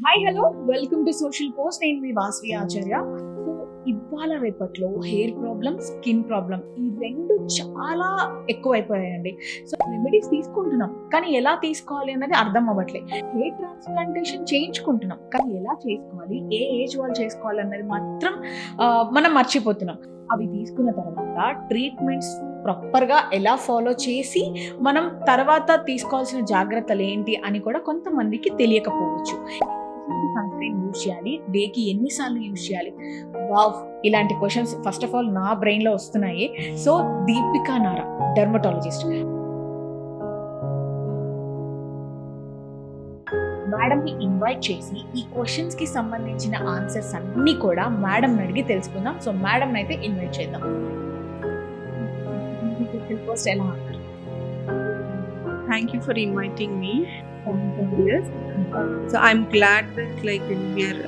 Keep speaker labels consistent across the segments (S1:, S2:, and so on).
S1: Hi hello welcome to Social post. నేను మీ వాసవి ఆచార్య. So ఇవాళ రేపట్లో hair problem, skin problem ఈ రెండు చాలా ఎక్కువైపోయాయండి. సో రెమెడీస్ తీసుకుంటున్నాం కానీ ఎలా తీసుకోవాలి అన్నది అర్థం అవ్వట్లేదు. హెయిర్ ట్రాన్స్ప్లాంటేషన్ చేయించుకుంటున్నాం కానీ ఎలా చేసుకోవాలి, ఏ ఏజ్ వాళ్ళు చేసుకోవాలి అన్నది మాత్రం మనం మర్చిపోతున్నాం. అవి తీసుకున్న తర్వాత ట్రీట్మెంట్స్ ప్రాపర్గా ఎలా ఫాలో చేసి మనం తర్వాత తీసుకోవాల్సిన జాగ్రత్తలు ఏంటి అని కూడా కొంతమందికి తెలియకపోవచ్చు. సన్ స్క్రీన్ యూజ్ చేయాలి, డేకి ఎన్నిసార్లు యూజ్ చేయాలి, వావ్ ఇలాంటి క్వశ్చన్స్ ఫస్ట్ ఆఫ్ ఆల్ నా బ్రెయిన్ లో వస్తున్నాయి. So Deepika Nara, dermatologist madam ని ఇన్వైట్ చేసి ఈ క్వశ్చన్స్ కి సంబంధించిన ఆన్సర్స్ అన్ని కూడా మేడం అడిగి తెలుసుకుందాం. సో మేడం అయితే ఇన్వైట్ చేద్దాం. ఫస్ట్ ఎలా
S2: Thank you for inviting me. Yes. So I'm glad that like we are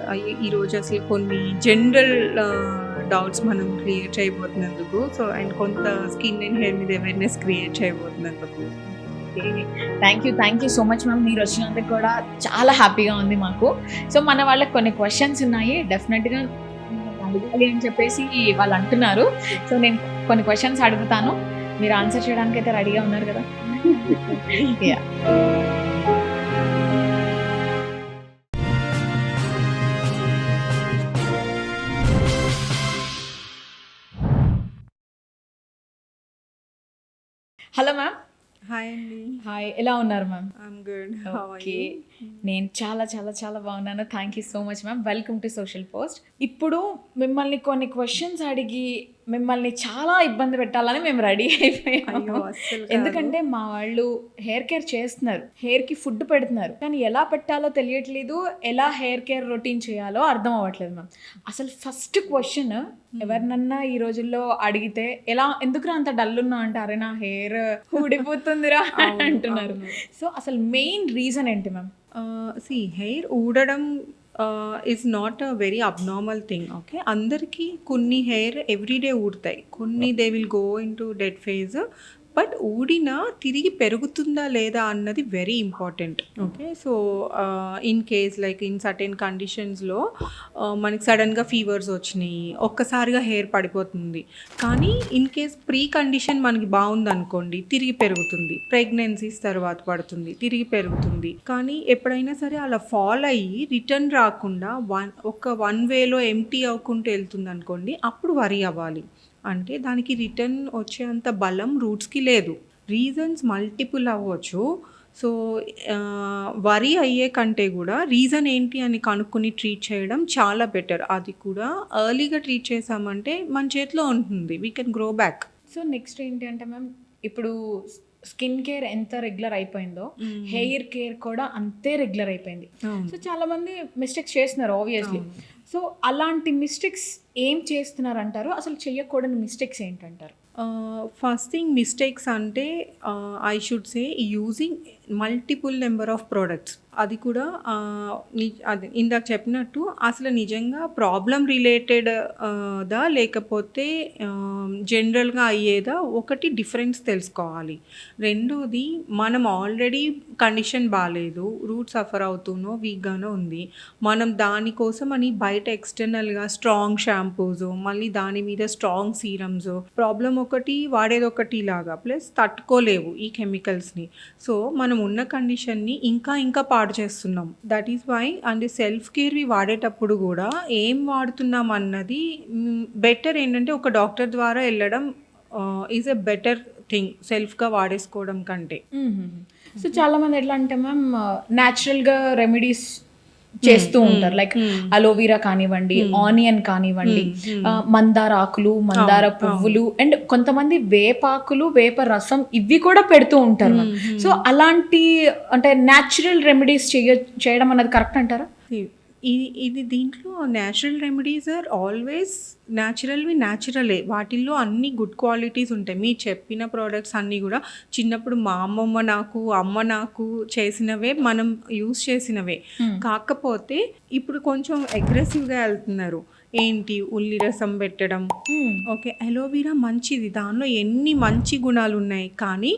S2: ఈ రోజు అసలు కొన్ని జనరల్ డౌట్స్ మనం క్రియేట్ చేయబోతున్నందుకు అండ్ కొంత స్కిన్ అండ్ హెయిర్ మీద అవేర్నెస్ క్రియేట్ చేయబోతున్నందుకు.
S1: Thank you so much ma'am. మీరు వచ్చినందుకు కూడా చాలా హ్యాపీగా ఉంది మాకు. సో మన వాళ్ళకి కొన్ని క్వశ్చన్స్ ఉన్నాయి, డెఫినెట్గా అడగాలి అని చెప్పేసి వాళ్ళు అంటున్నారు. సో నేను కొన్ని క్వశ్చన్స్ అడుగుతాను, మీరు ఆన్సర్ చేయడానికి అయితే రెడీగా ఉన్నారు కదా? Yeah. Hello ma'am.
S2: హాయ్ అండి.
S1: హాయ్, ఎలా ఉన్నారు ma'am?
S2: I'm good. How are
S1: okay,
S2: you?
S1: నేను చాలా చాలా చాలా బాగున్నాను. Thank you so much ma'am. Welcome to Social Post. ఇప్పుడు మిమ్మల్ని కొన్ని క్వశ్చన్స్ అడిగి మిమ్మల్ని చాలా ఇబ్బంది పెట్టాలని మేము రెడీ అయిపోయాము. ఎందుకంటే మా వాళ్ళు హెయిర్ కేర్ చేస్తున్నారు, హెయిర్ కి ఫుడ్ పెడుతున్నారు, కానీ ఎలా పెట్టాలో తెలియట్లేదు, ఎలా హెయిర్ కేర్ రొటీన్ చేయాలో అర్థం అవ్వట్లేదు మ్యామ్. అసలు ఫస్ట్ క్వశ్చన్ ఎవరినన్నా ఈ రోజుల్లో అడిగితే ఎందుకురా అంత డల్ ఉన్నా అంటే, అరే నా హెయిర్ ఊడిపోతుందిరా అంటున్నారు. సో అసలు మెయిన్ రీజన్ ఏంటి మ్యామ్?
S2: హెయిర్ ఊడడం is not a very abnormal thing. Okay, అందరికీ కొన్ని హెయిర్ ఎవ్రీడే ఊడతాయి, కొన్ని they will go in to dead phase. But ఊడినా తిరిగి పెరుగుతుందా లేదా అన్నది very important. Okay, so in case like in certain కండిషన్స్లో మనకి సడన్గా ఫీవర్స్ వచ్చినాయి, ఒక్కసారిగా హెయిర్ పడిపోతుంది. కానీ ఇన్ కేస్ ప్రీ కండిషన్ మనకి బాగుంది అనుకోండి, తిరిగి పెరుగుతుంది. ప్రెగ్నెన్సీస్ తర్వాత పడుతుంది, తిరిగి పెరుగుతుంది. కానీ ఎప్పుడైనా సరే అలా ఫాల్ అయ్యి రిటర్న్ రాకుండా వన్ వేలో ఎంటీ అవ్వకుంటూ వెళ్తుంది అనుకోండి, అప్పుడు వరీ అవ్వాలి. అంటే దానికి రిటర్న్ వచ్చేంత బలం రూట్స్కి లేదు. రీజన్స్ మల్టిపుల్ అవ్వచ్చు. సో వరీ అయ్యే కంటే కూడా రీజన్ ఏంటి అని కనుక్కొని ట్రీట్ చేయడం చాలా బెటర్. అది కూడా ఎర్లీగా ట్రీట్ చేసామంటే మన చేతిలో ఉంటుంది, we can grow back.
S1: So next ఏంటి అంటే మ్యామ్, ఇప్పుడు స్కిన్ కేర్ ఎంత రెగ్యులర్ అయిపోయిందో హెయిర్ కేర్ కూడా అంతే రెగ్యులర్ అయిపోయింది. సో చాలా మంది మిస్టేక్స్ చేస్తున్నారు ఆబ్వియస్లీ. సో అలాంటి మిస్టేక్స్ ఏం చేస్తున్నారు అంటారు? అసలు చేయకూడని మిస్టేక్స్ ఏంటంటారు?
S2: ఫస్ట్ థింగ్, మిస్టేక్స్ అంటే I should say using multiple number of products. అది కూడా అది ఇందాక చెప్పినట్టు అసలు నిజంగా ప్రాబ్లం రిలేటెడ్ దా లేకపోతే జనరల్గా అయ్యేదా, ఒకటి డిఫరెన్స్ తెలుసుకోవాలి. రెండోది, మనం ఆల్రెడీ కండిషన్ బాగాలేదు, రూట్ సఫర్ అవుతూనో వీక్గానో ఉంది, మనం దానికోసం అని బయట ఎక్స్టర్నల్గా స్ట్రాంగ్ షాంపూస్, మళ్ళీ దాని మీద స్ట్రాంగ్ సీరమ్స్, ప్రాబ్లం ఒకటి వాడేది ఒకటి లాగా, ప్లస్ తట్టుకోలేవు ఈ కెమికల్స్ని. సో మనం ఉన్న కండిషన్ని ఇంకా పాడు చేస్తున్నాం. That is why and self కేర్వి వాడేటప్పుడు కూడా ఏం వాడుతున్నాం అన్నది బెటర్. ఏంటంటే ఒక డాక్టర్ ద్వారా వెళ్ళడం ఈజ్ ఎ బెటర్ థింగ్ సెల్ఫ్గా వాడేసుకోవడం కంటే.
S1: సో చాలా మంది ఎట్లా అంటే మ్యామ్, న్యాచురల్గా రెమెడీస్ చేస్తూ ఉంటారు. లైక్ అలోవీరా కానివ్వండి, ఆనియన్ కానివ్వండి, మందార ఆకులు, మందార పువ్వులు, అండ్ కొంతమంది వేపాకులు, వేప రసం ఇవి కూడా పెడుతూ ఉంటారు. సో అలాంటి అంటే న్యాచురల్ రెమెడీస్ చేయడం అన్నది కరెక్ట్ అంటారా?
S2: ఇది దీంట్లో న్యాచురల్ రెమెడీస్ ఆర్ ఆల్వేస్ న్యాచురలే. వాటిల్లో అన్ని గుడ్ క్వాలిటీస్ ఉంటాయి. మీరు చెప్పిన ప్రోడక్ట్స్ అన్నీ కూడా చిన్నప్పుడు మా అమ్మ నాకు చేసినవే, మనం యూస్ చేసినవే. కాకపోతే ఇప్పుడు కొంచెం అగ్రెసివ్గా వెళ్తున్నారు. ఏంటి ఉల్లి రసం పెట్టడం. ఓకే, అలోవెరా మంచిది, దానిలో ఎన్ని మంచి గుణాలు ఉన్నాయి, కానీ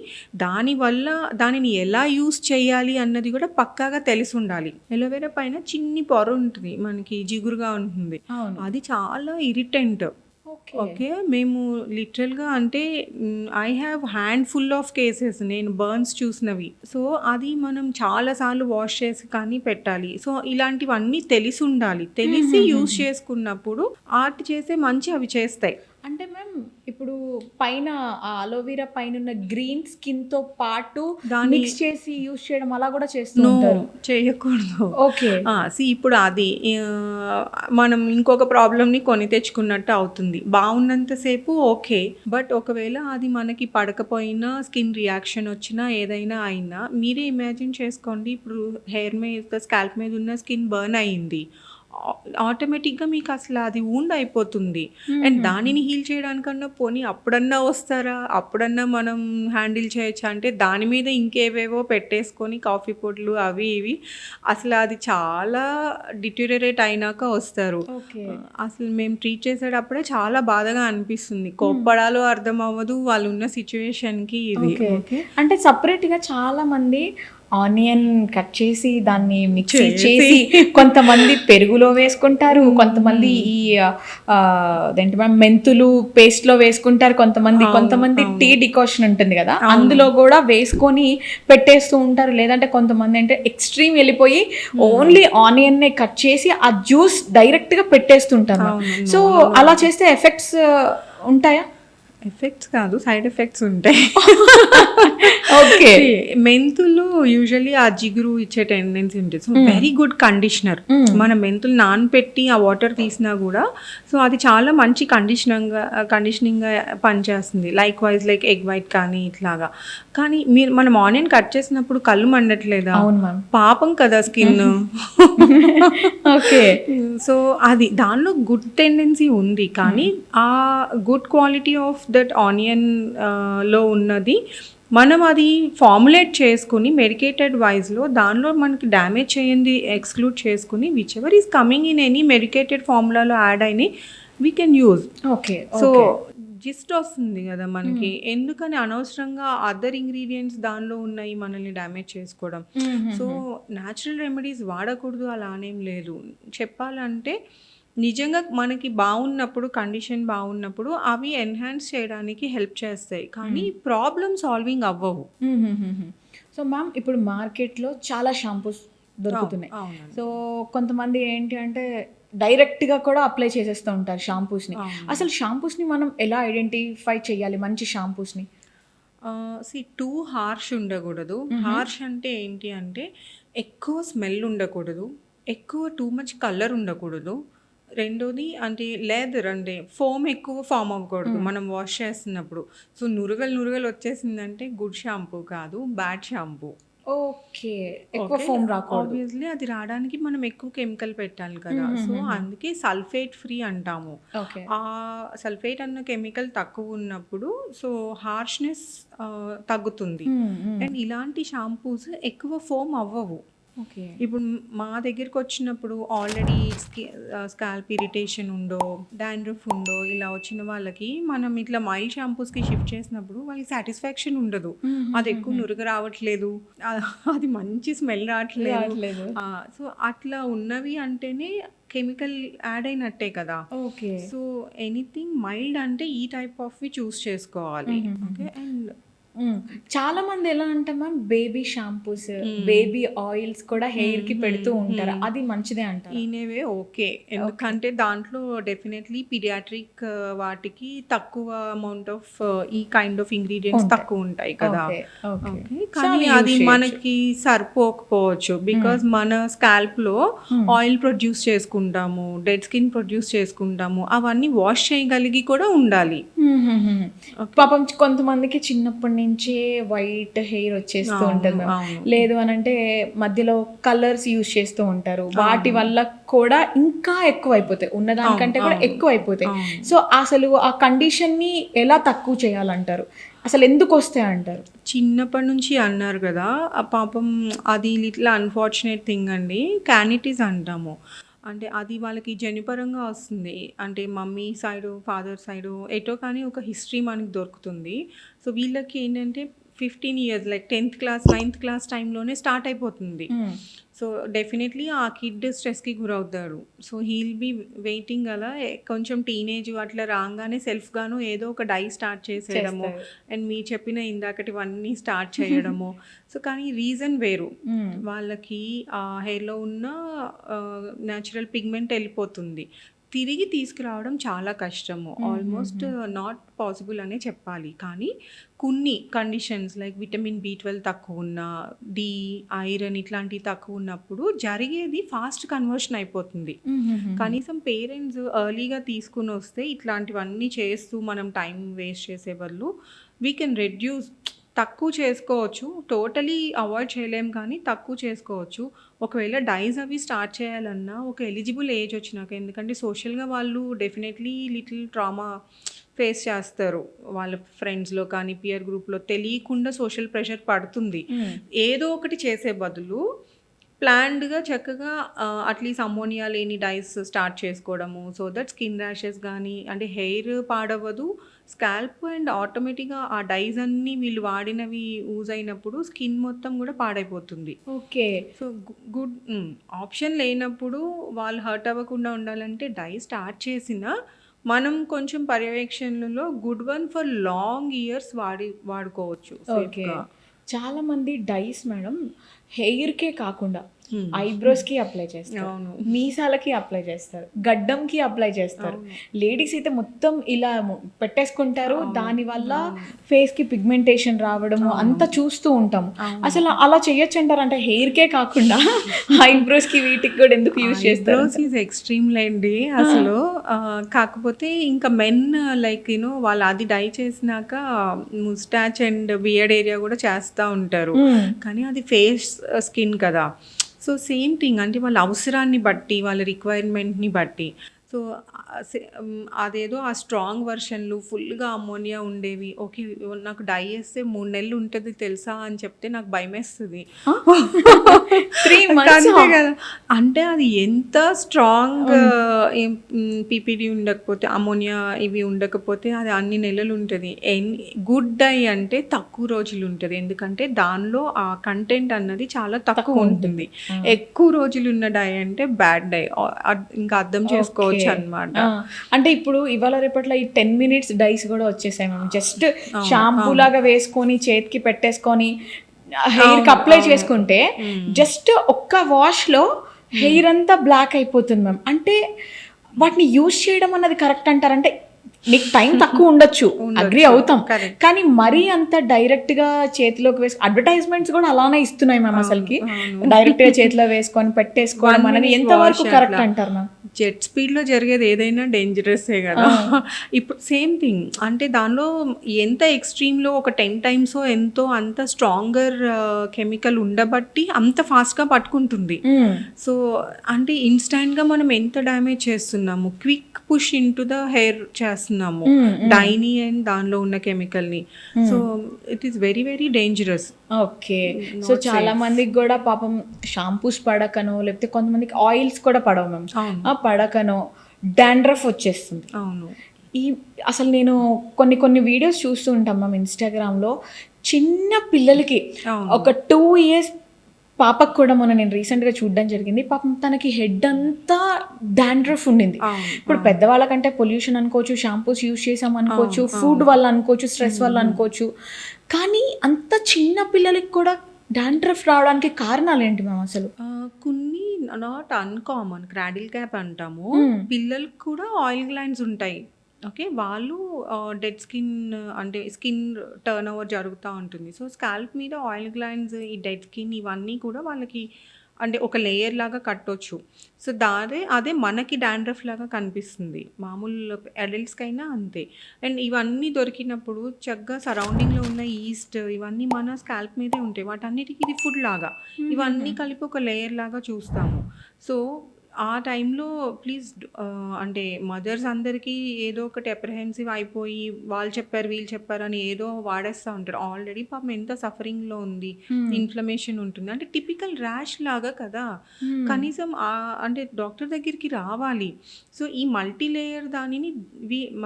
S2: దానివల్ల దానిని ఎలా యూస్ చేయాలి అన్నది కూడా పక్కాగా తెలిసి ఉండాలి. అలోవెరా పైన చిన్ని పొర ఉంటుంది, మనకి జిగురుగా ఉంటుంది,
S1: అవును.
S2: అది చాలా ఇరిటెంట్.
S1: ఓకే.
S2: ఓకే, మేము లిటరల్గా అంటే I have hand full of cases నేను బర్న్స్ చూసినవి. సో అది మనం చాలాసార్లు వాష్ చేసి కానీ పెట్టాలి. సో ఇలాంటివన్నీ తెలిసి ఉండాలి, తెలిసి యూస్ చేసుకున్నప్పుడు ఆర్ట్ చేసే మంచి అవి చేస్తాయి.
S1: అంటే మ్యామ్ ఇప్పుడు పైన ఆ అలోవెరా పైన ఉన్న గ్రీన్ స్కిన్ తో పాటు
S2: దాన్ని
S1: మిక్స్ చేసి యూస్ చేయడం అలా కూడా చేస్తూ
S2: నో
S1: ఉంటారు.
S2: చేయకూడదు.
S1: ఓకే.
S2: ఇప్పుడు అది మనం ఇంకొక ప్రాబ్లమ్ని కొని తెచ్చుకున్నట్టు అవుతుంది. బాగున్నంతసేపు ఓకే, బట్ ఒకవేళ అది మనకి పడకపోయినా స్కిన్ రియాక్షన్ వచ్చినా ఏదైనా అయినా మీరే ఇమాజిన్ చేసుకోండి. ఇప్పుడు హెయిర్ మీద స్కాల్ప్ మీద ఉన్న స్కిన్ బర్న్ అయ్యింది, ఆటోమేటిక్గా మీకు అసలు అది ఊండ్ అయిపోతుంది. అండ్ దానిని హీల్ చేయడానికన్నా పోనీ అప్పుడన్నా వస్తారా, అప్పుడన్నా మనం హ్యాండిల్ చేయొచ్చా అంటే దాని మీద ఇంకేవేవో పెట్టేసుకొని కాఫీ పొడులు అవి ఇవి, అసలు అది చాలా డిటోరియేట్ అయినాక వస్తారు.
S1: ఓకే.
S2: అసలు మేము ట్రీట్ చేసేటప్పుడే చాలా బాధగా అనిపిస్తుంది, కోప్పడాలో అర్థం అవ్వదు వాళ్ళు ఉన్న సిచ్యువేషన్కి ఇది.
S1: ఓకే. అంటే సపరేట్ గా చాలా మంది ఆనియన్ కట్ చేసి దాన్ని మిక్సీ చేసి కొంతమంది పెరుగులో వేసుకుంటారు, కొంతమంది ఈ అదేంటి మ్యామ్ మెంతులు పేస్ట్ లో వేసుకుంటారు, కొంతమంది టీ డికాషన్ ఉంటుంది కదా అందులో కూడా వేసుకొని పెట్టేస్తూ ఉంటారు. లేదంటే కొంతమంది అంటే ఎక్స్ట్రీమ్ వెళ్ళిపోయి ఓన్లీ ఆనియన్ నే కట్ చేసి ఆ జ్యూస్ డైరెక్ట్ గా పెట్టేస్తుంటారు. సో అలా చేస్తే ఎఫెక్ట్స్ ఉంటాయా?
S2: ఎఫెక్ట్స్ కాదు, సైడ్ ఎఫెక్ట్స్ ఉంటాయి.
S1: ఓకే.
S2: మెంతులు యూజువల్లీ ఆ జిగురు ఇచ్చే టెండెన్సీ ఉంటుంది. So very good conditioner. మన మెంతులు నానపెట్టి ఆ వాటర్ తీసినా కూడా సో అది చాలా మంచి కండిషనింగ్గా పనిచేస్తుంది. Like wise like egg white కానీ ఇట్లాగా. కానీ మనం ఆనియన్ కట్ చేసినప్పుడు కళ్ళు మండట్లేదా?
S1: అవును మ్యామ్.
S2: పాపం కదా స్కిన్.
S1: ఓకే.
S2: సో అది దానిలో గుడ్ టెండెన్సీ ఉంది, కానీ ఆ good quality of that onion లో ఉన్నది మనం అది ఫార్ములేట్ చేసుకుని మెడికేటెడ్ వైజ్లో దానిలో మనకి డ్యామేజ్ చేయండి ఎక్స్క్లూడ్ చేసుకుని which ever is coming in any medicated ఫార్ములాలో యాడ్ అయిన we can use.
S1: Okay.
S2: So gist వస్తుంది కదా మనకి, ఎందుకని అనవసరంగా అదర్ ఇంగ్రీడియంట్స్ దానిలో ఉన్నాయి మనల్ని డ్యామేజ్ చేసుకోవడం. సో న్యాచురల్ రెమెడీస్ వాడకూడదు అలానేం లేదు. చెప్పాలంటే నిజంగా మనకి బాగున్నప్పుడు, కండిషన్ బాగున్నప్పుడు అవి ఎన్హాన్స్ చేయడానికి హెల్ప్ చేస్తాయి, కానీ ప్రాబ్లమ్ సాల్వింగ్ అవ్వవు.
S1: సో మ్యామ్ ఇప్పుడు మార్కెట్లో చాలా షాంపూస్ దొరుకుతున్నాయి. సో కొంతమంది ఏంటి అంటే డైరెక్ట్గా కూడా అప్లై చేసేస్తూ ఉంటారు షాంపూస్ని. అసలు షాంపూస్ని మనం ఎలా ఐడెంటిఫై చేయాలి మంచి షాంపూస్ని?
S2: టూ హార్ష్ ఉండకూడదు. హార్ష్ అంటే ఏంటి అంటే ఎక్కువ స్మెల్ ఉండకూడదు, ఎక్కువ టూ మచ్ కలర్ ఉండకూడదు. రెండోది అంటే లెదర్ అంటే ఫోమ్ ఎక్కువ ఫామ్ అవ్వకూడదు మనం వాష్ చేస్తున్నప్పుడు. సో నురగలు వచ్చేసిందంటే గుడ్ షాంపూ కాదు, బ్యాడ్ షాంపూ.
S1: ఓకే. ఎక్కువ ఫోమ్ రాకూడదు.
S2: ఆబ్వియస్లీ అది రావడానికి మనం ఎక్కువ కెమికల్ పెట్టాలి కదా. సో అందుకే సల్ఫేట్ ఫ్రీ అంటాము. ఆ సల్ఫేట్ అన్న కెమికల్ తక్కువ ఉన్నప్పుడు సో హార్ష్నెస్ తగ్గుతుంది. అండ్ ఇలాంటి షాంపూస్ ఎక్కువ ఫోమ్ అవ్వవు. ఇప్పుడు మా దగ్గరికి వచ్చినప్పుడు ఆల్రెడీ స్కాల్ప్ ఇరిటేషన్ ఉందో, డాండ్రఫ్ ఉందో ఇలా వచ్చిన వాళ్ళకి మనం ఇట్లా మైల్డ్ షాంపూస్కి షిఫ్ట్ చేసినప్పుడు వాళ్ళకి సాటిస్ఫాక్షన్ ఉండదు. అది ఎక్కువ నురుగు రావట్లేదు, అది మంచి స్మెల్ రావట్లేదు. సో అట్లా ఉన్నవి అంటేనే కెమికల్ యాడ్ అయినట్టే కదా.
S1: ఓకే.
S2: సో ఎనీథింగ్ మైల్డ్ అంటే ఈ టైప్ ఆఫ్వి చూస్ చేసుకోవాలి. ఓకే. అండ్
S1: చాలా మంది ఎలా అంటే ma'am baby shampoos, baby oils కూడా హెయిర్ కి పెడుతూ ఉంటారు, అది మంచిదే అంటారు?
S2: ఈనేవే ఓకే, ఎందుకంటే దాంట్లో డెఫినెట్లీ పీడియాట్రిక్ వాటికి తక్కువ అమౌంట్ ఆఫ్ ఈ కైండ్ ఆఫ్ ఇంగ్రీడియంట్స్ తక్కువ ఉంటాయి కదా. కానీ అది మనకి సరిపోకపోవచ్చు, బికాస్ మన స్కాల్ప్ లో ఆయిల్ ప్రొడ్యూస్ చేసుకుంటాము, డెడ్ స్కిన్ ప్రొడ్యూస్ చేసుకుంటాము, అవన్నీ వాష్ చేయగలిగి కూడా ఉండాలి.
S1: పాపం కొంతమందికి చిన్నప్పటి నుంచే వైట్ హెయిర్ వచ్చేస్తూ ఉంటుంది, లేదు అని అంటే మధ్యలో కలర్స్ యూజ్ చేస్తూ ఉంటారు, వాటి వల్ల కూడా ఇంకా ఎక్కువ అయిపోతాయి, ఉన్నదానికంటే కూడా ఎక్కువ అయిపోతాయి. సో అసలు ఆ కండిషన్ ని ఎలా తక్కువ చేయాలంటారు, అసలు ఎందుకు వస్తాయి అంటారు?
S2: చిన్నప్పటి నుంచి అన్నారు కదా, ఆ పాపం అది లిటిల్ అన్ఫార్చునేట్ థింగ్ అండి, క్యానిటీస్ అంటాము. అంటే అది వాళ్ళకి జన్యుపరంగా వస్తుంది. అంటే మమ్మీ సైడు, ఫాదర్ సైడు ఎటో కానీ ఒక హిస్టరీ మనకి దొరుకుతుంది. సో వీళ్ళకి ఏంటంటే 15 years like 10th class, 9th class టైంలోనే స్టార్ట్ అయిపోతుంది. సో డెఫినెట్లీ ఆ కిడ్ స్ట్రెస్కి గురవుతాడు. సో హీల్ బీ వెయిటింగ్ అలా కొంచెం టీనేజ్ అట్లా రాగానే సెల్ఫ్గాను ఏదో ఒక డై స్టార్ట్ చేసేయడము అండ్ మీరు చెప్పిన ఇందాకటివన్నీ స్టార్ట్ చేయడము. సో కానీ రీజన్ వేరు. వాళ్ళకి ఆ హెయిర్లో ఉన్న న్యాచురల్ పిగ్మెంట్ వెళ్ళిపోతుంది. తిరిగి తీసుకురావడం చాలా కష్టము. ఆల్మోస్ట్ నాట్ పాసిబుల్ అనే చెప్పాలి. కానీ కొన్ని కండిషన్స్ లైక్ విటమిన్ B12 తక్కువ ఉన్న, డి, ఐరన్ ఇట్లాంటివి తక్కువ ఉన్నప్పుడు జరిగేది ఫాస్ట్ కన్వర్షన్ అయిపోతుంది. కనీసం పేరెంట్స్ ఎర్లీగా తీసుకుని వస్తే ఇట్లాంటివన్నీ చేస్తూ మనం టైం వేస్ట్ చేసే బదులు వీ కెన్ రెడ్యూస్, తక్కువ చేసుకోవచ్చు. టోటలీ అవాయిడ్ చేయలేం కానీ తక్కువ చేసుకోవచ్చు. ఒకవేళ డైస్ అవి స్టార్ట్ చేయాలన్నా ఒక ఎలిజిబుల్ ఏజ్ వచ్చినాక, ఎందుకంటే సోషల్గా వాళ్ళు డెఫినెట్లీ లిటిల్ ట్రామా ఫేస్ చేస్తారు. వాళ్ళ ఫ్రెండ్స్లో కానీ పియర్ గ్రూప్లో తెలియకుండా సోషల్ ప్రెషర్ పడుతుంది. ఏదో ఒకటి చేసే బదులు ప్లాన్డ్గా చక్కగా అట్లీస్ట్ అమ్మోనియా లేని డైస్ స్టార్ట్ చేసుకోవడము. సో దట్ స్కిన్ ర్యాషెస్ కానీ అంటే హెయిర్ పాడవదు, స్కాల్ప్ అండ్ ఆటోమేటిక్గా ఆ డైస్ అన్నీ వీళ్ళు వాడినవి యూజ్ అయినప్పుడు స్కిన్ మొత్తం కూడా పాడైపోతుంది.
S1: ఓకే.
S2: సో గుడ్ ఆప్షన్ లేనప్పుడు వాళ్ళు హర్ట్ అవ్వకుండా ఉండాలంటే డై స్టార్ట్ చేసినా మనం కొంచెం పర్యవేక్షణలో good one for long years వాడుకోవచ్చు.
S1: ఓకే. చాలా మంది డైస్ మేడం హెయిర్కే కాకుండా ఐబ్రోస్కి అప్లై చేస్తారు, మీసాలకి అప్లై చేస్తారు, గడ్డంకి అప్లై చేస్తారు. లేడీస్ అయితే మొత్తం ఇలా పెట్టేసుకుంటారు. దానివల్ల ఫేస్కి పిగ్మెంటేషన్ రావడము అంతా చూస్తూ ఉంటాము. అసలు అలా చేయొచ్చు అంటారు? అంటే హెయిర్కే కాకుండా ఐబ్రోస్కి వీటికి కూడా ఎందుకు యూజ్ చేస్తారు?
S2: ఈజ్ ఎక్స్ట్రీమ్ లేండి అసలు. కాకపోతే ఇంకా మెన్ లైక్ యూనో వాళ్ళు అది డై చేసినాక ముస్టాచ్ అండ్ బియర్డ్ ఏరియా కూడా చేస్తూ ఉంటారు. కానీ అది ఫేస్ స్కిన్ కదా. సో సేమ్ థింగ్, అంటే వాళ్ళ అవసరాన్ని బట్టి వాళ్ళ రిక్వైర్మెంట్ని బట్టి. సో అదేదో ఆ స్ట్రాంగ్ వర్షన్లు ఫుల్గా అమ్మోనియా ఉండేవి. ఓకే నాకు డై వేస్తే 3 నెలలు ఉంటుంది తెలుసా అని చెప్తే నాకు భయం వేస్తుంది. అంతే కదా. అంటే అది ఎంత స్ట్రాంగ్ పీపీడీ ఉండకపోతే, అమ్మోనియా ఇవి ఉండకపోతే అది అన్ని నెలలు ఉంటుంది. గుడ్ డై అంటే తక్కువ రోజులు ఉంటుంది, ఎందుకంటే దానిలో ఆ కంటెంట్ అన్నది చాలా తక్కువ ఉంటుంది. ఎక్కువ రోజులు ఉన్న డై అంటే బ్యాడ్ డై, ఇంకా అర్థం చేసుకోవచ్చు అన్నమాట.
S1: అంటే ఇప్పుడు ఇవాళ రేపట్లో ఈ 10 minutes డైస్ కూడా వచ్చేసాయి మ్యామ్. జస్ట్ షాంపూ లాగా వేసుకొని చేతికి పెట్టేసుకొని హెయిర్కి అప్లై చేసుకుంటే జస్ట్ ఒక్క వాష్లో హెయిర్ అంతా బ్లాక్ అయిపోతుంది మ్యామ్. అంటే వాటిని యూజ్ చేయడం అన్నది కరెక్ట్ అంటారంటే? నీకు టైం తక్కువ ఉండొచ్చు, అగ్రి అవుతాం, కానీ మరీ అంత డైరెక్ట్ గా చేతిలోకి వేసి అడ్వర్టైజ్మెంట్స్ కూడా అలానే ఇస్తున్నాయి మ్యామ్. అసలుకి డైరెక్ట్ గా చేతిలో వేసుకొని పెట్టేసుకోవడం అనేది ఎంత వరకు కరెక్ట్ అంటారు మ్యామ్?
S2: జెట్ స్పీడ్లో జరిగేది ఏదైనా డేంజరస్సే కదా. ఇప్పుడు సేమ్ థింగ్, అంటే దానిలో ఎంత ఎక్స్ట్రీమ్లో ఒక 10 times ఎంతో అంత స్ట్రాంగర్ కెమికల్ ఉండబట్టి అంత ఫాస్ట్గా పట్టుకుంటుంది. సో అంటే ఇన్స్టాంట్గా మనం ఎంత డ్యామేజ్ చేస్తున్నాము, quick push in to the hair చేస్తున్నాము డైని అండ్ దానిలో ఉన్న కెమికల్ని. So it is very very dangerous.
S1: Okay. So చాలా మందికి కూడా పాపం షాంపూస్ పడకనో, లేకపోతే కొంతమందికి ఆయిల్స్ కూడా పడవు మ్యామ్, పడకనో డాండ్రఫ్ వచ్చేస్తుంది.
S2: అవును.
S1: అసలు నేను కొన్ని వీడియోస్ చూస్తూ ఉంటాం మ్యామ్ ఇన్స్టాగ్రామ్లో. చిన్న పిల్లలకి ఒక 2 years పాపకు కూడా నేను రీసెంట్గా చూడడం జరిగింది. పాపం తనకి హెడ్ అంతా డాండ్రఫ్ ఉండింది. ఇప్పుడు పెద్దవాళ్ళకంటే పొల్యూషన్ అనుకోవచ్చు, షాంపూస్ యూజ్ చేసాం అనుకోవచ్చు, ఫుడ్ వల్ల అనుకోవచ్చు, స్ట్రెస్ వల్ల అనుకోవచ్చు, కానీ అంత చిన్న పిల్లలకి కూడా డాండ్రఫ్ రావడానికి కారణాలు ఏంటి మ్యామ్ అసలు?
S2: కొన్ని నాట్ అన్కామన్, క్రాడిల్ క్యాప్ అంటాము. పిల్లలకు కూడా ఆయిల్ గ్లాండ్స్ ఉంటాయి. ఓకే, వాళ్ళు డెడ్ స్కిన్ అంటే స్కిన్ టర్న్ ఓవర్ జరుగుతూ ఉంటుంది. సో స్కాల్ప్ మీద ఆయిల్ గ్లాండ్స్, ఈ డెడ్ స్కిన్ ఇవన్నీ కూడా వాళ్ళకి అంటే ఒక లేయర్ లాగా కట్టొచ్చు. సో అదే మనకి డాండ్రఫ్ లాగా కనిపిస్తుంది, మామూలు అడల్ట్స్కైనా అంతే. అండ్ ఇవన్నీ దొరికినప్పుడు చక్కగా సరౌండింగ్లో ఉన్న ఈస్ట్ ఇవన్నీ మన స్కాల్ప్ మీదే ఉంటాయి. వాటన్నిటికీ ఇది ఫుడ్ లాగా ఇవన్నీ కలిపి ఒక లేయర్ లాగా చూస్తాము. సో ఆ టైంలో ప్లీజ్ అంటే మదర్స్ అందరికీ ఏదో ఒకటి అప్రహెన్సివ్ అయిపోయి వాళ్ళు చెప్పారు, వీళ్ళు చెప్పారు అని ఏదో వాడేస్తా ఉంటారు. ఆల్రెడీ పాపం ఎంత సఫరింగ్‌లో ఉంది. ఇన్‌ఫ్లమేషన్ ఉంటుంది. అంటే టిపికల్ ర్యాష్ లాగా కదా! కనీసం అంటే డాక్టర్ దగ్గరికి రావాలి. సో, ఈ మల్టీ లేయర్ దానిని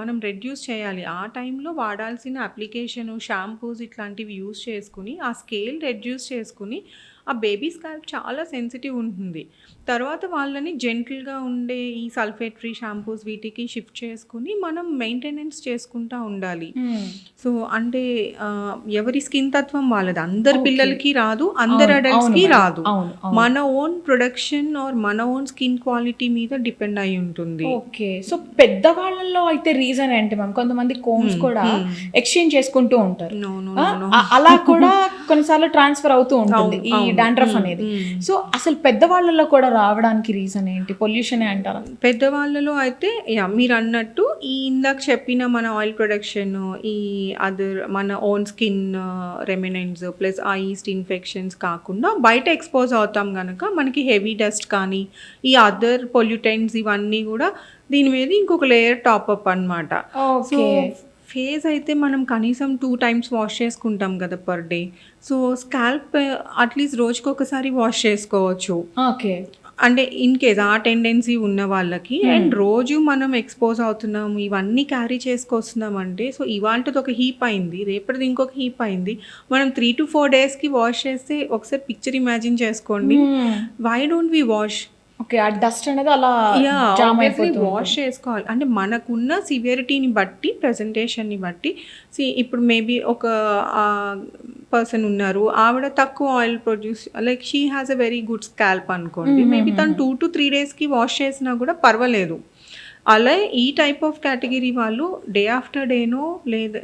S2: మనం రెడ్యూస్ చేయాలి. ఆ టైంలో వాడాల్సిన అప్లికేషను, షాంపూస్ ఇట్లాంటివి యూజ్ చేసుకొని, ఆ స్కేల్ రెడ్యూస్ చేసుకొని, ఆ బేబీ స్కాల్ప్ చాలా సెన్సిటివ్ ఉంటుంది. తర్వాత వాళ్ళని జెంటిల్‌గా ఉండే ఈ సల్ఫేట్ ఫ్రీ షాంపూస్ వీటికి షిఫ్ట్ చేసుకొని మనం మెయింటెనెన్స్ చేసుకుంటా ఉండాలి. సో, అంటే ఎవరి స్కిన్ తత్వం వాళ్ళది. అందరి
S1: ఓకే.
S2: పిల్లలకి రాదు. అందరి
S1: అవును. అవును
S2: అడల్ట్స్‌కి
S1: మేడం.
S2: రాదు.
S1: అవును. అవును.
S2: మన ఓన్ ప్రొడక్షన్ ఆర్ మన ఓన్ స్కిన్ క్వాలిటీ మీద డిపెండ్ అయ్యి ఉంటుంది.
S1: ఓకే. సో, పెద్దవాళ్ళలో అయితే రీజన్ ఏంటి మ్యామ్? కొంతమంది కోమ్స్ కూడా ఎక్స్‌చేంజ్ చేసుకుంటూ ఉంటారు.
S2: No, no,
S1: ah!
S2: No, no.
S1: అలా కూడా కొన్నిసార్లు ట్రాన్స్‌ఫర్ అవుతూ ఉంటుంది
S2: అవును,
S1: ఈ
S2: అవును.
S1: డాండ్రఫ్ అనేది. సో, అసలు పెద్దవాళ్ళలో కూడా రావడానికి రీజన్ ఏంటి? పొల్యూషనే అంటారా?
S2: పెద్దవాళ్ళలో అయితే మీరన్నట్టు ఈ ఇందాక చెప్పిన మన ఆయిల్ ప్రొడక్షన్, ఈ మన ఓన్ స్కిన్ రెమినెంట్స్ ప్లస్ ఆ ఈస్ట్ ఇన్ఫెక్షన్స్ కాకుండా బయట ఎక్స్‌పోజ్ అవుతాం గనక మనకి హెవీ డస్ట్ కానీ, ఈ అదర్ పొల్యూటెంట్స్ ఇవన్నీ గూడా దీని మీద ఇంకొక లేయర్ టాపప్ అనమాట. So,
S1: okay.
S2: ఫేస్ అయితే మనం కనీసం 2 టైమ్స్ వాష్ చేసుకుంటాం కదా per day. So, scalp at least రోజుకొకసారి వాష్ చేసుకోవచ్చు.
S1: ఓకే.
S2: అంటే ఇన్ కేస్ ఆ టెండెన్సీ ఉన్న వాళ్ళకి. అండ్ రోజు మనం ఎక్స్‌పోజ్ అవుతున్నాం, ఇవన్నీ క్యారీ చేసుకొస్తున్నామంటే సో, ఇవాల్టిది ఒక హీప్ అయింది. రేపటిది ఇంకొక హీప్ అయింది. మనం 3-4 డేస్‌కి వాష్ చేస్తే ఒకసారి పిక్చర్ ఇమాజిన్ చేసుకోండి. Why don't we wash?
S1: Okay. ఆ డస్ట్ అనేది అలా జామ్
S2: ఆబ్వియస్లీ
S1: అయిపోతూ
S2: వాష్
S1: ఉంటుంది.
S2: చేసుకోవాలి. అంటే మనకున్న సివియరిటీని బట్టి, ప్రెజెంటేషన్‌ని బట్టి ఇప్పుడు మేబీ ఒక పర్సన్ ఉన్నారు. ఆవిడ తక్కువ oil produce like she has a very good scalp అనుకోండి. మేబీ తను 2-3 డేస్‌కి వాష్ చేసినా కూడా పర్వాలేదు. అలా ఈ టైప్ ఆఫ్ కేటగిరీ వాళ్ళు డే ఆఫ్టర్ డేనో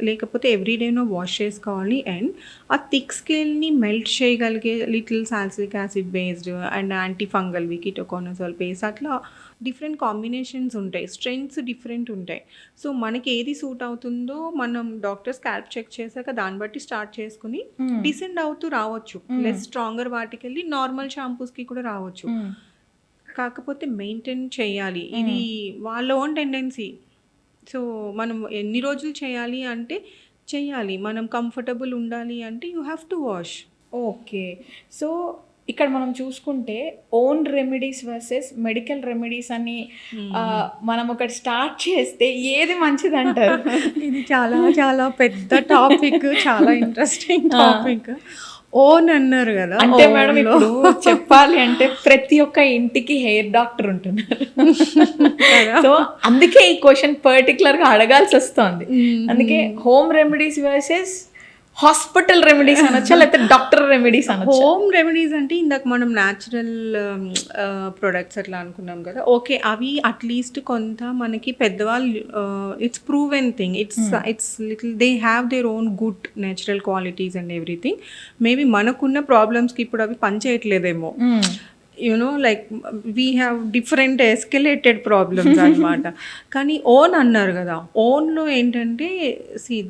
S2: లేకపోతే ఎవ్రీ డేనో వాష్ చేసుకోవాలి. అండ్ ఆ థిక్ స్కేల్ని మెల్ట్ చేయగలిగే little salicylic acid based and anti ఫంగల్వి కీటోకోనజోల్ బేస్ అట్లా డిఫరెంట్ కాంబినేషన్స్ ఉంటాయి. స్ట్రెంగ్త్స్ డిఫరెంట్ ఉంటాయి. సో, మనకి ఏది సూట్ అవుతుందో మనం డాక్టర్ స్కాల్ప్ చెక్ చేశాక దాన్ని బట్టి స్టార్ట్ చేసుకుని డిసెండ్ అవుతూ రావచ్చు. లెస్ స్ట్రాంగర్ వాటికి వెళ్ళి నార్మల్ షాంపూస్కి కూడా రావచ్చు. కాకపోతే మెయింటైన్ చేయాలి. ఇది వాళ్ళ ఓన్ టెండెన్సీ. సో, మనం ఎన్ని రోజులు చేయాలి అంటే చేయాలి. మనం కంఫర్టబుల్ ఉండాలి అంటే you have to wash.
S1: Okay. So, ఇక్కడ మనం చూసుకుంటే own remedies versus medical remedies అని మనం ఒకటి స్టార్ట్ చేస్తే ఏది మంచిదంటారు?
S2: ఇది చాలా చాలా పెద్ద టాపిక్. చాలా ఇంట్రెస్టింగ్ టాపిక్. ఓన్ అన్నారు కదా!
S1: అంటే మేడం
S2: ఓన్‌లో
S1: ఇప్పుడు చెప్పాలి అంటే ప్రతి ఒక్క ఇంటికి హెయిర్ డాక్టర్ ఉంటున్నారు. సో, అందుకే ఈ క్వెషన్ పర్టిక్యులర్‌గా అడగాల్సి వస్తోంది. అందుకే home remedies versus hospital remedies అనొచ్చా? లేకపోతే డాక్టర్ రెమెడీస్ అనొచ్చా?
S2: హోమ్ రెమెడీస్ అంటే ఇందాక మనం న్యాచురల్ ప్రొడక్ట్స్ అట్లా అనుకున్నాం కదా! ఓకే. అవి అట్‌లీస్ట్ కొంత మనకి పెద్దవాళ్ళు it's proven thing. It's little they have their own good natural qualities and everything. Maybe మనకున్న ప్రాబ్లమ్స్‌కి ఇప్పుడు అవి పని చేయట్లేదేమో. Like we have different escalated problems అనమాట. కానీ ఓన్ అన్నారు కదా! ఓన్‌లో ఏంటంటే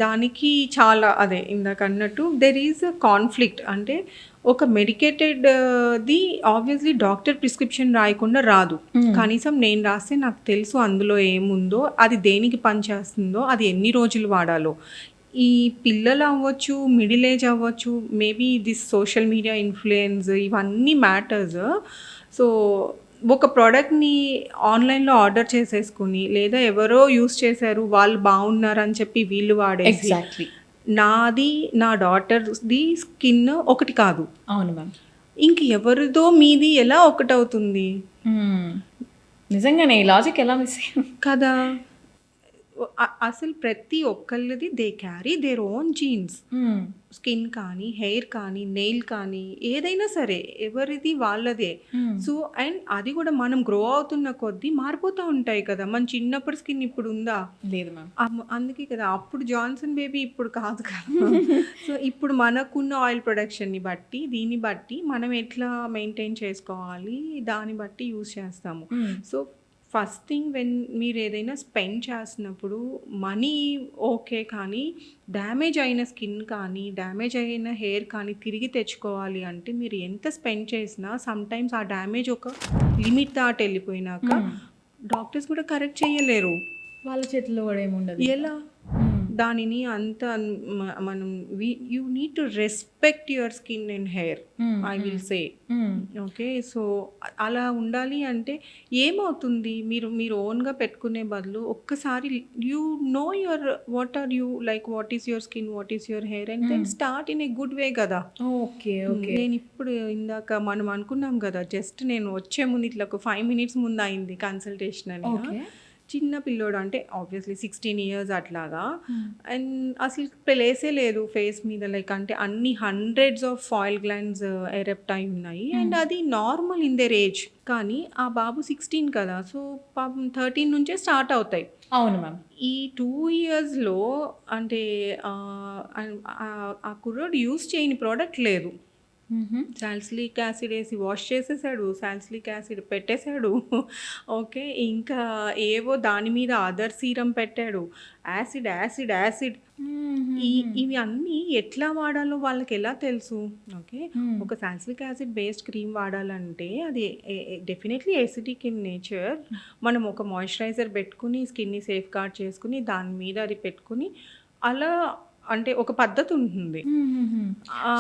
S2: దానికి చాలా అదే ఇందాక అన్నట్టు దెర్ ఈజ్ అ కాన్ఫ్లిక్ట్. అంటే ఒక మెడికేటెడ్‌ది ఆబ్వియస్లీ డాక్టర్ ప్రిస్క్రిప్షన్ రాయకుండా రాదు. కనీసం నేను రాస్తే నాకు తెలుసు అందులో ఏముందో, అది దేనికి పనిచేస్తుందో, అది ఎన్ని రోజులు వాడాలో. ఈ పిల్లలు అవ్వచ్చు, మిడిల్ ఏజ్ అవ్వచ్చు, maybe this social media influence ఇవన్నీ మ్యాటర్స్. సో, ఒక ప్రోడక్ట్‌ని ఆన్‌లైన్‌లో ఆర్డర్ చేసేసుకొని లేదా ఎవరో యూజ్ చేశారు, వాళ్ళు బాగున్నారని చెప్పి వీళ్ళు వాడేసి
S1: ఎగ్జాక్ట్‌లీ.
S2: నాది, నా డాటర్‌ది స్కిన్ ఒకటి కాదు.
S1: అవును మ్యామ్.
S2: ఇంక ఎవరిదో మీది ఎలా ఒకటవుతుంది?
S1: నిజంగానే ఈ లాజిక్ ఎలా మిస్ అయ్యాం?
S2: కదా! అసలు ప్రతి ఒక్కళ్ళది they carry their own genes. Skin కానీ, హెయిర్ కానీ, నెయిల్ కానీ ఏదైనా సరే ఎవరిది వాళ్ళదే. సో, అండ్ అది కూడా మనం గ్రో అవుతున్న కొద్దీ మారిపోతూ ఉంటాయి కదా! మన చిన్నప్పుడు స్కిన్ ఇప్పుడు ఉందా?
S1: లేదు మ్యామ్.
S2: అందుకే కదా! అప్పుడు జాన్సన్ బేబీ ఇప్పుడు కాదు కదా! సో, ఇప్పుడు మనకున్న ఆయిల్ ప్రొడక్షన్‌ని బట్టి, దీన్ని బట్టి మనం ఎట్లా మెయింటైన్ చేసుకోవాలి, దాన్ని బట్టి యూజ్ చేస్తాము. సో, ఫస్ట్ థింగ్ మీరు ఏదైనా స్పెండ్ చేస్తున్నప్పుడు మనీ ఓకే, కానీ డ్యామేజ్ అయిన స్కిన్ కానీ డ్యామేజ్ అయిన హెయిర్ కానీ తిరిగి తెచ్చుకోవాలి అంటే మీరు ఎంత స్పెండ్ చేసినా సమ్టైమ్స్ ఆ డ్యామేజ్ ఒక లిమిట్ దాటి వెళ్ళిపోయినాక డాక్టర్స్ కూడా కరెక్ట్ చేయలేరు.
S1: వాళ్ళ చేతిలో కూడా ఏముండదు.
S2: ఎలా దానిని అంత మనం you need to respect your skin and hair, I will say. Okay, so అలా ఉండాలి. అంటే ఏమవుతుంది, మీరు ఓన్గా పెట్టుకునే బదులు ఒక్కసారి you know your what are you like, what is your skin, what is your hair, and then start in a good way కదా.
S1: Okay okay.
S2: నేను ఇప్పుడు ఇందాక మనం అనుకున్నాం కదా, జస్ట్ నేను వచ్చే ముందు ఇట్లా ఒక 5 minutes ముందు అయింది కన్సల్టేషన్ అని. చిన్న పిల్లోడు, అంటే ఆబ్వియస్లీ 16 years అట్లాగా, అండ్ అసలు ప్లేసే లేదు ఫేస్ మీద, లైక్ అంటే అన్ని హండ్రెడ్స్ ఆఫ్ ఫాయిల్ గ్లాండ్స్ ఎరెప్ట్ అయి ఉన్నాయి, అండ్ అది నార్మల్ ఇన్ దేర్ ఏజ్. కానీ ఆ బాబు 16 కదా, సో పాపం 13 నుంచే స్టార్ట్ అవుతాయి.
S1: అవును మ్యామ్.
S2: ఈ 2 yearsలో అంటే ఆ కుర్రోడు యూస్ చేయని ప్రోడక్ట్ లేదు. సాల్సిలిక్ యాసిడ్ వేసి వాష్ చేసేసాడు, సాల్సిలిక్ యాసిడ్ పెట్టేశాడు. ఓకే, ఇంకా ఏవో దాని మీద అదర్ సీరం పెట్టాడు, యాసిడ్ యాసిడ్ యాసిడ్. ఇవి అన్నీ ఎట్లా వాడాలో వాళ్ళకి ఎలా తెలుసు? ఓకే, ఒక సాల్సిలిక్ యాసిడ్ బేస్డ్ క్రీమ్ వాడాలంటే అది డెఫినెట్లీ ఎసిడిక్ ఇన్ నేచర్. మనం ఒక మాయిశ్చరైజర్ పెట్టుకుని స్కిన్ని సేఫ్ గార్డ్ చేసుకుని దాని మీద అది పెట్టుకుని అలా, అంటే ఒక పద్ధతి ఉంటుంది.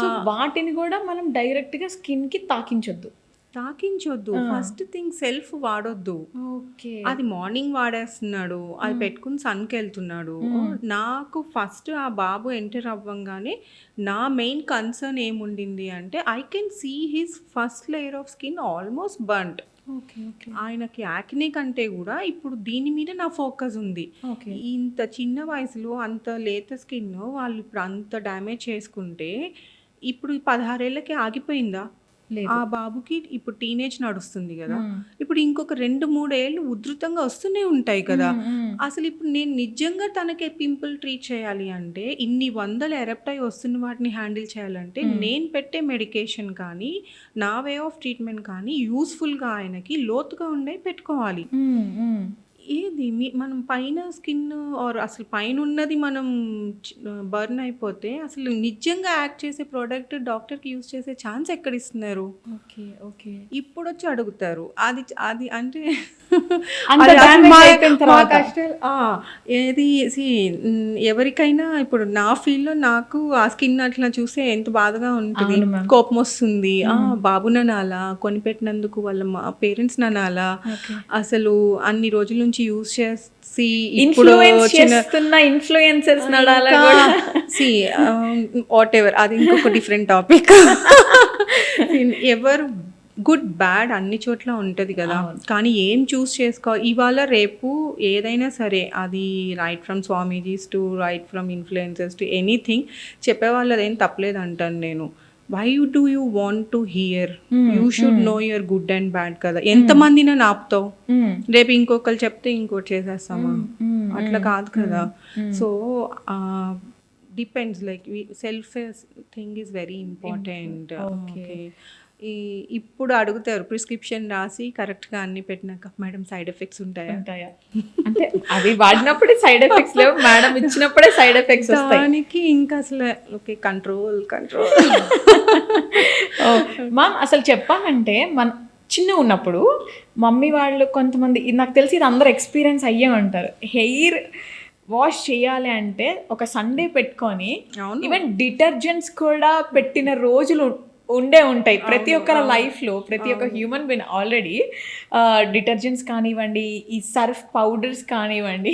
S1: సో వాటిని కూడా మనం డైరెక్ట్గా స్కిన్కి తాకించొద్దు.
S2: ఫస్ట్ థింగ్ సెల్ఫ్ వాడొద్దు.
S1: ఓకే,
S2: అది మార్నింగ్ వాడేస్తున్నాడు, అది పెట్టుకుని సన్కి వెళ్తున్నాడు. నాకు ఫస్ట్ ఆ బాబు ఎంటర్ అవ్వంగానే నా మెయిన్ కన్సర్న్ ఏముండింది అంటే, I can see his first layer of skin almost burned. ఆయనకి యాక్నే కంటే కూడా ఇప్పుడు దీని మీద నా ఫోకస్ ఉంది. ఇంత చిన్న వయసులో అంత లేత స్కిన్ వాళ్ళు ఇప్పుడు అంత డ్యామేజ్ చేసుకుంటే, ఇప్పుడు 16 ఏళ్ళకి ఆగిపోయిందా? ఆ బాబుకి ఇప్పుడు టీనేజ్ నడుస్తుంది కదా, ఇప్పుడు ఇంకొక 2-3 ఏళ్ళు ఉధృతంగా వస్తూనే ఉంటాయి కదా. అసలు ఇప్పుడు నేను నిజంగా తనకి పింపుల్ ట్రీట్ చేయాలి అంటే, ఇన్ని 100 ఎరప్ట్ అయి వస్తున్న వాటిని హ్యాండిల్ చేయాలంటే నేను పెట్టే మెడికేషన్ కానీ నా వే ఆఫ్ ట్రీట్మెంట్ కానీ యూస్ఫుల్గా ఆయనకి లోతుగా ఉండే పెట్టుకోవాలి. ఏది మనం పైన స్కిన్ ఆర్ అసలు పైన ఉన్నది మనం బర్న్ అయిపోతే అసలు నిజంగా యాక్ట్ చేసే ప్రోడక్ట్ డాక్టర్కి యూజ్ చేసే ఛాన్స్ ఎక్కడ ఇస్తున్నారు?
S1: Okay okay.
S2: ఇప్పుడు వచ్చి అడుగుతారు అది అది అంటే ఏది ఎవరికైనా ఇప్పుడు నా ఫీల్డ్లో నాకు ఆ స్కిన్ అట్లా చూస్తే ఎంత బాధగా ఉంటుంది, కోపం వస్తుంది. బాబున నాలా కొనిపెట్టినందుకు వాళ్ళ మా పేరెంట్స్ నాలా అసలు అన్ని రోజుల నుంచి యూజ్ చేసి ఇప్పుడు
S1: ఇన్ఫ్లుయెన్సర్స్
S2: వాట్ ఎవర్, అది ఇంకొక డిఫరెంట్ టాపిక్. ఎవరు గుడ్ బ్యాడ్ అన్ని చోట్ల ఉంటుంది కదా, కానీ ఏం చూస్ చేసుకోవాలి. ఇవాళ రేపు ఏదైనా సరే, అది right from swamijis to right from influencers to anything, చెప్పేవాళ్ళు అదేం తప్పలేదు అంటాను నేను. Why do you want to hear? You should know your good and bad కదా. ఎంతమందినా నాపుతావు, రేపు ఇంకొకరు చెప్తే ఇంకోటి చేసేస్తామా? అట్లా కాదు కదా. So depends, like self thing is very important. Okay, ఇప్పుడు అడుగుతారు ప్రిస్క్రిప్షన్ రాసి కరెక్ట్గా అన్ని పెట్టినాక, మేడం సైడ్ ఎఫెక్ట్స్ ఉంటాయా?
S1: అంటే అది వాడినప్పుడే సైడ్ ఎఫెక్ట్స్ లేవు, మేడం ఇచ్చినప్పుడే సైడ్ ఎఫెక్ట్స్
S2: దానికి ఇంకా అసలు ఓకే కంట్రోల్.
S1: మ్యామ్ అసలు చెప్పాలంటే మన చిన్న ఉన్నప్పుడు మమ్మీ వాళ్ళు కొంతమంది, నాకు తెలిసి ఇది అందరూ ఎక్స్పీరియన్స్ అయ్యే ఉంటారు, హెయిర్ వాష్ చేయాలి అంటే ఒక సండే పెట్టుకొని ఈవెన్ డిటర్జెంట్స్ కూడా పెట్టిన రోజులు ఉంటాయి ప్రతి ఒక్కరి లైఫ్లో. ప్రతి ఒక్క హ్యూమన్ బీయింగ్ ఆల్రెడీ డిటర్జెంట్స్ కానివ్వండి, ఈ సర్ఫ్ పౌడర్స్ కానివ్వండి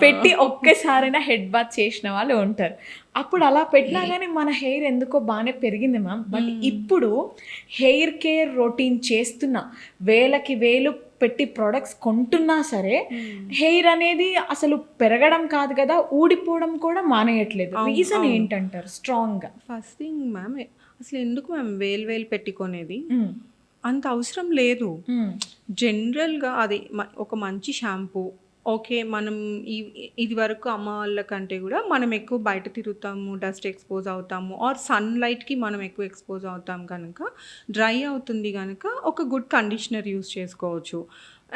S1: పెట్టి ఒక్కసారైనా హెడ్ బాత్ చేసిన వాళ్ళు ఉంటారు. అప్పుడు అలా పెట్టినా కానీ మన హెయిర్ ఎందుకో బాగానే పెరిగింది మ్యామ్. బట్ ఇప్పుడు హెయిర్ కేర్ రొటీన్ చేస్తున్నా, వేలకి వేలు పెట్టి ప్రొడక్ట్స్ కొంటున్నా సరే హెయిర్ అనేది అసలు పెరగడం కాదు కదా, ఊడిపోవడం కూడా మానేయట్లేదు. రీజన్ ఏంటంటారు స్ట్రాంగ్గా?
S2: ఫస్ట్ థింగ్ మ్యామ్, అసలు ఎందుకు మ్యామ్ వేలు పెట్టుకునేది? అంత అవసరం లేదు. జనరల్గా అది ఒక మంచి షాంపూ, ఓకే, మనం ఇది వరకు అమ్మ వాళ్ళకంటే కూడా మనం ఎక్కువ బయట తిరుగుతాము, డస్ట్ ఎక్స్పోజ్ అవుతాము, ఆర్ సన్లైట్కి మనం ఎక్కువ ఎక్స్పోజ్ అవుతాం కనుక డ్రై అవుతుంది కనుక ఒక గుడ్ కండిషనర్ యూస్ చేసుకోవచ్చు.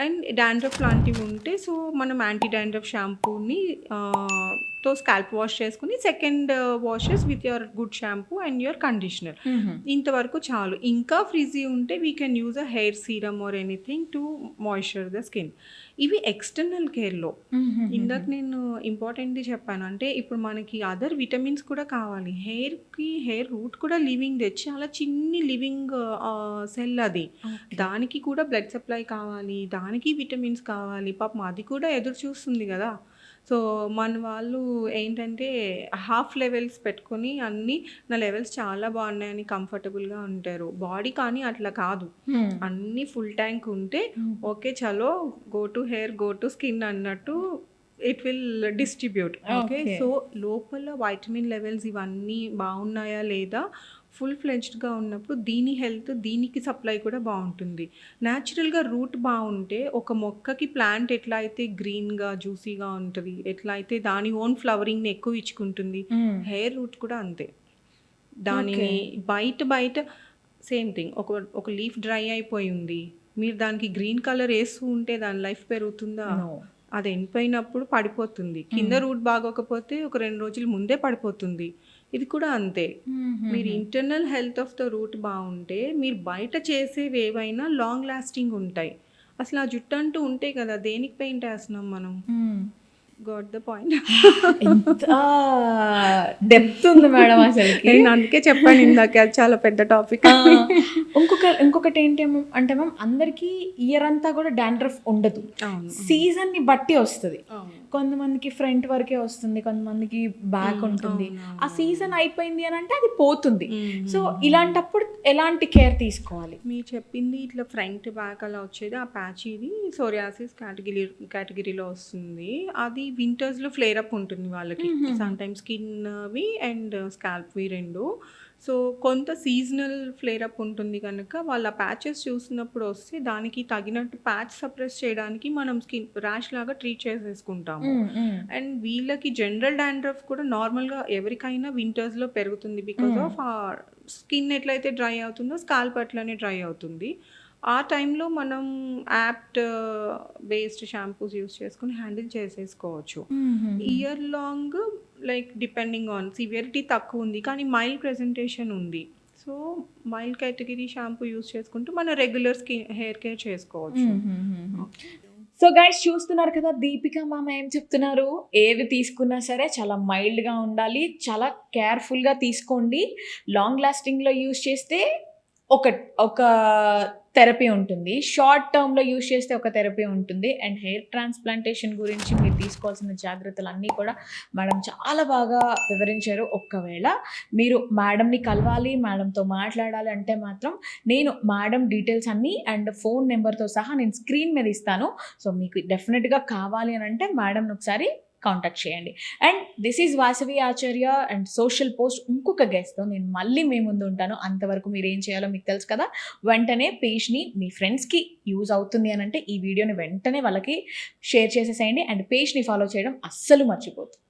S2: అండ్ డాండ్రఫ్ లాంటివి ఉంటే సో మనం యాంటీ డాండ్రఫ్ షాంపూని తో స్కాల్ప్ వాష్ చేసుకుని second washes with your good shampoo and your conditioner. ఇంతవరకు చాలు. ఇంకా ఫ్రిజీ ఉంటే we can use a hair serum or anything to moisture the skin. ఇవి ఎక్స్టర్నల్ కేర్లో. ఇందాక నేను ఇంపార్టెంట్ది చెప్పాను, అంటే ఇప్పుడు మనకి అదర్ విటమిన్స్ కూడా కావాలి. హెయిర్ రూట్ కూడా లివింగ్ తెచ్చి చాలా చిన్ని లివింగ్ సెల్ అది. దానికి కూడా బ్లడ్ సప్లై కావాలి, దానికి విటమిన్స్ కావాలి. పాపం అది కూడా ఎదురు చూస్తుంది కదా. సో మన వాళ్ళు ఏంటంటే హాఫ్ లెవెల్స్ పెట్టుకొని అన్నీ నా లెవెల్స్ చాలా బాగున్నాయని కంఫర్టబుల్గా ఉంటారు. బాడీ కానీ అట్లా కాదు, అన్నీ ఫుల్ ట్యాంక్ ఉంటే ఓకే చలో go to hair go to skin అన్నట్టు it will distribute. Okay, so లోపల వైటమిన్ లెవెల్స్ ఇవన్నీ బాగున్నాయా లేదా ఫుల్ ఫ్లెడ్జ్డ్గా ఉన్నప్పుడు దీని హెల్త్ దీనికి సప్లై కూడా బాగుంటుంది. న్యాచురల్గా రూట్ బాగుంటే ఒక మొక్కకి ప్లాంట్ ఎట్లా అయితే గ్రీన్గా జ్యూసీగా ఉంటుంది, ఎట్లా అయితే దాని ఓన్ ఫ్లవరింగ్ని ఎక్కువ ఇచ్చుకుంటుంది, హెయిర్ రూట్ కూడా అంతే. దానిని బయట సేమ్ థింగ్. ఒక లీఫ్ డ్రై అయిపోయి ఉంది, మీరు దానికి గ్రీన్ కలర్ వేస్తూ ఉంటే దాని లైఫ్ పెరుగుతుందా? అది ఎండిపోయినప్పుడు పడిపోతుంది. కింద రూట్ బాగోకపోతే ఒక 2 రోజుల ముందే పడిపోతుంది. ఇది కూడా అంతే. మీరు internal health of the route బాగుంటే మీరు బయట చేసేవి ఏవైనా లాంగ్ లాస్టింగ్ ఉంటాయి. అసలు ఆ జుట్టు అంటూ ఉంటే కదా దేనికి పెయింట్ వేస్తున్నాం మనం. Got the point.
S1: ఎంత డెప్త్ ఉంది మేడం అసలు.
S2: నేను అందుకే చెప్పాను ఇందాక అది చాలా పెద్ద టాపిక్.
S1: ఇంకొకటి ఏంటి అంటే మ్యామ్, అందరికీ ఇయర్ అంతా కూడా డాండ్రఫ్ ఉండదు, సీజన్ ని బట్టి వస్తుంది. కొంతమందికి ఫ్రంట్ వరకే వస్తుంది, కొంతమందికి బ్యాక్ ఉంటుంది. ఆ సీజన్ అయిపోయింది అని అంటే అది పోతుంది. సో ఇలాంటప్పుడు ఎలాంటి కేర్ తీసుకోవాలి?
S2: మీరు చెప్పింది ఇట్లా ఫ్రంట్ బ్యాక్ అలా వచ్చేది ఆ ప్యాచ్, ఇది సోరియాసిస్ కేటగిరీలో వస్తుంది. అది వింటర్స్లో ఫ్లేర్ అప్ ఉంటుంది వాళ్ళకి, సమ్ టైమ్స్ స్కిన్వి అండ్ స్కాల్ప్వి రెండు. సో కొంత సీజనల్ ఫ్లేర్ అప్ ఉంటుంది కనుక వాళ్ళ ప్యాచెస్ చూసినప్పుడు వస్తే దానికి తగినట్టు ప్యాచ్ సప్రెస్ చేయడానికి మనం స్కిన్ ర్యాష్ లాగా ట్రీట్ చేసేసుకుంటాము. అండ్ వీళ్ళకి జనరల్ డాండ్రఫ్ కూడా నార్మల్గా ఎవరికైనా వింటర్స్లో పెరుగుతుంది. బికాస్ ఆఫ్ ఆ స్కిన్ ఎట్లయితే డ్రై అవుతుందో స్కాల్ప్ అట్లనే డ్రై అవుతుంది. ఆ టైంలో మనం యాప్ట్ బేస్డ్ షాంపూస్ యూస్ చేసుకుని హ్యాండిల్ చేసేసుకోవచ్చు. Year long like depending on severity తక్కువ ఉంది కానీ మైల్డ్ ప్రెజెంటేషన్ ఉంది, so mild category shampoo use చేసుకుంటూ మన రెగ్యులర్ హెయిర్ కేర్ చేసుకోవచ్చు.
S1: సో గైస్ చూస్తున్నారు కదా దీపిక మామ ఏం చెప్తున్నారు. ఏది తీసుకున్నా సరే చాలా మైల్డ్గా ఉండాలి, చాలా కేర్ఫుల్గా తీసుకోండి. లాంగ్ లాస్టింగ్లో యూస్ చేస్తే ఒక థెరపీ ఉంటుంది, షార్ట్ టర్మ్లో యూజ్ చేస్తే ఒక థెరపీ ఉంటుంది. అండ్ హెయిర్ ట్రాన్స్ప్లాంటేషన్ గురించి మీరు తీసుకోవాల్సిన జాగ్రత్తలు అన్నీ కూడా మేడం చాలా బాగా వివరించారు. ఒకవేళ మీరు మేడంని కలవాలి, మేడంతో మాట్లాడాలి అంటే మాత్రం నేను మేడం డీటెయిల్స్ అన్నీ అండ్ ఫోన్ నెంబర్తో సహా నేను స్క్రీన్ మీద ఇస్తాను. సో మీకు డెఫినెట్గా కావాలి అని అంటే మేడంని ఒకసారి కాంటాక్ట్ చేయండి. And this is Vasavi Acharya and social post ఇంకొక గెస్ట్తో నేను మళ్ళీ మీ ముందు ఉంటాను. అంతవరకు మీరు ఏం చేయాలో మీకు తెలుసు కదా, వెంటనే పేజ్ని మీ ఫ్రెండ్స్కి యూజ్ అవుతుంది అని అంటే ఈ వీడియోని వెంటనే వాళ్ళకి షేర్ చేసేసేయండి అండ్ పేజ్ని ఫాలో చేయడం అస్సలు మర్చిపోతుంది.